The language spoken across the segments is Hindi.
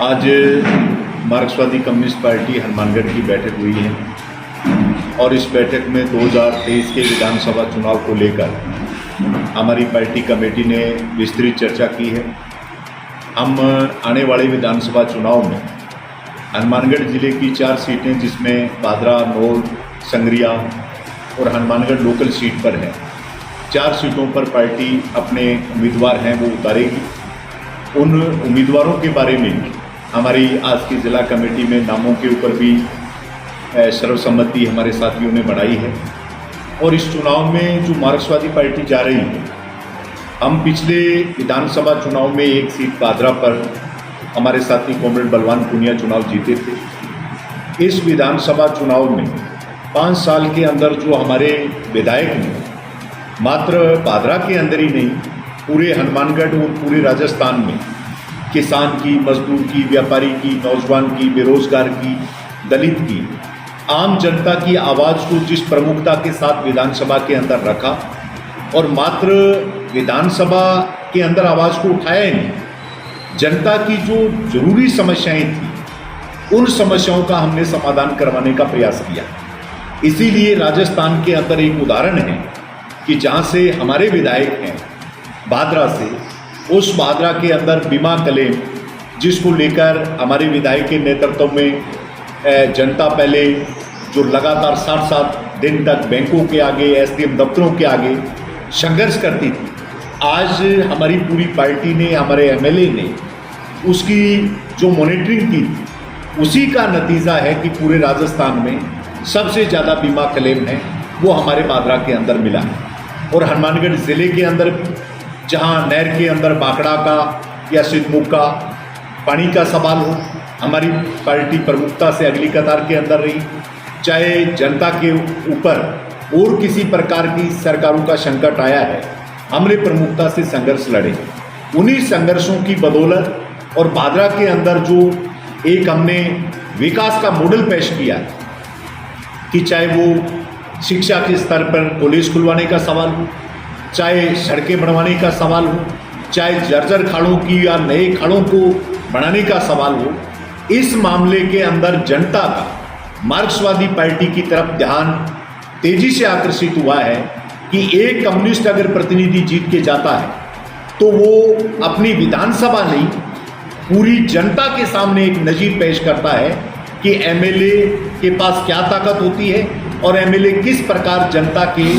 आज मार्क्सवादी कम्युनिस्ट पार्टी हनुमानगढ़ की बैठक हुई है और इस बैठक में 2023 के विधानसभा चुनाव को लेकर हमारी पार्टी कमेटी ने विस्तृत चर्चा की है। हम आने वाले विधानसभा चुनाव में हनुमानगढ़ जिले की 4 सीटें जिसमें बादरा, नोल, संगरिया और हनुमानगढ़ लोकल सीट पर है, 4 सीटों पर पार्टी अपने उम्मीदवार हैं वो उतारेगी। उन उम्मीदवारों के बारे में हमारी आज की ज़िला कमेटी में नामों के ऊपर भी सर्वसम्मति हमारे साथियों ने बढ़ाई है। और इस चुनाव में जो मार्क्सवादी पार्टी जा रही है, हम पिछले विधानसभा चुनाव में 1 सीट बादरा पर हमारे साथी कॉमरेड बलवान पुनिया चुनाव जीते थे। इस विधानसभा चुनाव में 5 साल के अंदर जो हमारे विधायक ने मात्र बादरा के अंदर ही नहीं, पूरे हनुमानगढ़ और पूरे राजस्थान में किसान की, मजदूर की, व्यापारी की, नौजवान की, बेरोजगार की, दलित की, आम जनता की आवाज़ को जिस प्रमुखता के साथ विधानसभा के अंदर रखा और मात्र विधानसभा के अंदर आवाज़ को उठाया ही नहीं, जनता की जो जरूरी समस्याएं थी उन समस्याओं का हमने समाधान करवाने का प्रयास किया। इसीलिए राजस्थान के अंदर एक उदाहरण है कि जहाँ से हमारे विधायक हैं बादरा से, उस बादरा के अंदर बीमा क्लेम जिसको लेकर हमारे विधायक के नेतृत्व में जनता पहले जो लगातार 60 दिन तक बैंकों के आगे, एसडीएम दफ्तरों के आगे संघर्ष करती थी, आज हमारी पूरी पार्टी ने, हमारे एमएलए ने उसकी जो मॉनिटरिंग की, उसी का नतीजा है कि पूरे राजस्थान में सबसे ज़्यादा बीमा क्लेम है वो हमारे बादरा के अंदर मिला है। और हनुमानगढ़ ज़िले के अंदर जहाँ नहर के अंदर बाकड़ा का या सिद्धमुख का पानी का सवाल हो, हमारी पार्टी प्रमुखता से अगली कतार के अंदर रही। चाहे जनता के ऊपर और किसी प्रकार की सरकारों का संकट आया है, हमने प्रमुखता से संघर्ष लड़े। उन्हीं संघर्षों की बदौलत और बादरा के अंदर जो एक हमने विकास का मॉडल पेश किया कि चाहे वो शिक्षा के स्तर पर कॉलेज खुलवाने का सवाल हो, चाहे सड़कें बनवाने का सवाल हो, चाहे जर्जर खाड़ों की या नए खाड़ों को बनाने का सवाल हो, इस मामले के अंदर जनता का मार्क्सवादी पार्टी की तरफ ध्यान तेजी से आकर्षित हुआ है कि एक कम्युनिस्ट अगर प्रतिनिधि जीत के जाता है तो वो अपनी विधानसभा नहीं, पूरी जनता के सामने एक नज़ीर पेश करता है कि एमएलए के पास क्या ताकत होती है और एमएलए किस प्रकार जनता की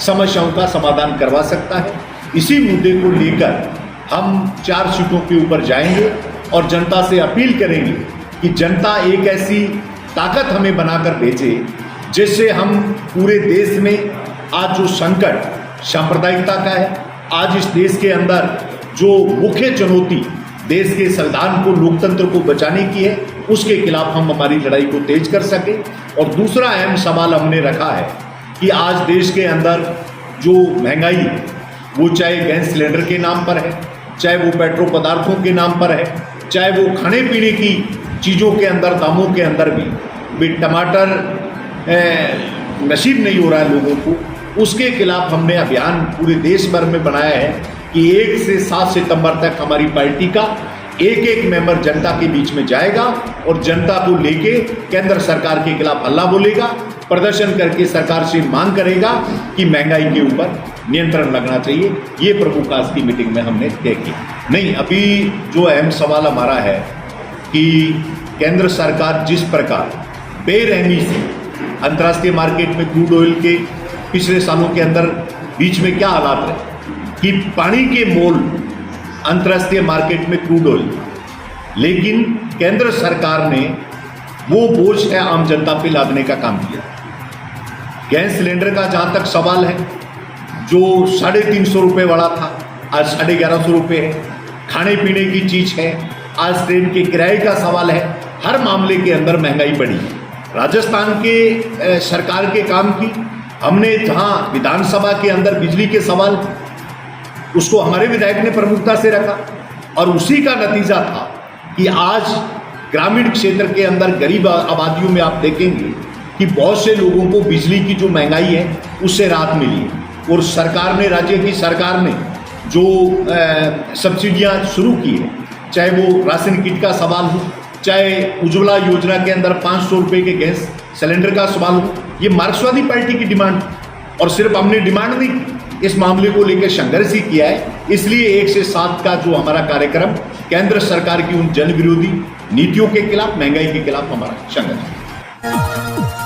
समस्याओं का समाधान करवा सकता है। इसी मुद्दे को लेकर हम 4 सीटों के ऊपर जाएंगे और जनता से अपील करेंगे कि जनता एक ऐसी ताकत हमें बनाकर भेजे जिससे हम पूरे देश में आज जो संकट सांप्रदायिकता का है, आज इस देश के अंदर जो मुख्य चुनौती देश के संविधान को, लोकतंत्र को बचाने की है, उसके खिलाफ हम हमारी लड़ाई को तेज कर सके। और दूसरा अहम सवाल हमने रखा है कि आज देश के अंदर जो महंगाई है, वो चाहे गैस सिलेंडर के नाम पर है, चाहे वो पेट्रोल पदार्थों के नाम पर है, चाहे वो खाने पीने की चीज़ों के अंदर, दामों के अंदर भी टमाटर नसीब नहीं हो रहा है लोगों को, उसके खिलाफ हमने अभियान पूरे देश भर में बनाया है कि 1 से 7 सितंबर तक हमारी पार्टी का एक मेंबर जनता के बीच में जाएगा और जनता को लेके केंद्र सरकार के खिलाफ हल्ला बोलेगा, प्रदर्शन करके सरकार से मांग करेगा कि महंगाई के ऊपर नियंत्रण लगना चाहिए। ये प्रमुख आज की मीटिंग में हमने तय किया। नहीं, अभी जो अहम सवाल हमारा है कि केंद्र सरकार जिस प्रकार बेरहमी से अंतर्राष्ट्रीय मार्केट में क्रूड ऑयल के पिछले सालों के अंदर बीच में क्या हालात रहे कि पानी के मोल अंतर्राष्ट्रीय मार्केट में क्रूड ऑयल, लेकिन केंद्र सरकार ने वो बोझ है आम जनता पे लादने का काम किया। गैस सिलेंडर का जहाँ तक सवाल है, जो 350 रुपये वाला था आज 1150 रुपये है। खाने पीने की चीज़ है, आज ट्रेन के किराए का सवाल है। हर मामले के अंदर महंगाई बढ़ी। राजस्थान के सरकार के काम की हमने जहाँ विधानसभा के अंदर बिजली के सवाल, उसको हमारे विधायक ने प्रमुखता से रखा और उसी का नतीजा था कि आज ग्रामीण क्षेत्र के अंदर गरीब आबादियों में आप देखेंगे कि बहुत से लोगों को बिजली की जो महंगाई है उससे राहत मिली है। और सरकार ने, राज्य की सरकार ने जो सब्सिडियां शुरू की है, चाहे वो राशन किट का सवाल हो, चाहे उज्ज्वला योजना के अंदर 500 रुपये के गैस सिलेंडर का सवाल हो, ये मार्क्सवादी पार्टी की डिमांड। और सिर्फ हमने डिमांड नहीं, इस मामले को लेकर संघर्ष ही किया है। इसलिए 1 से 7 का जो हमारा कार्यक्रम केंद्र सरकार की उन जन विरोधी नीतियों के खिलाफ, महंगाई के खिलाफ हमारा संघर्ष है।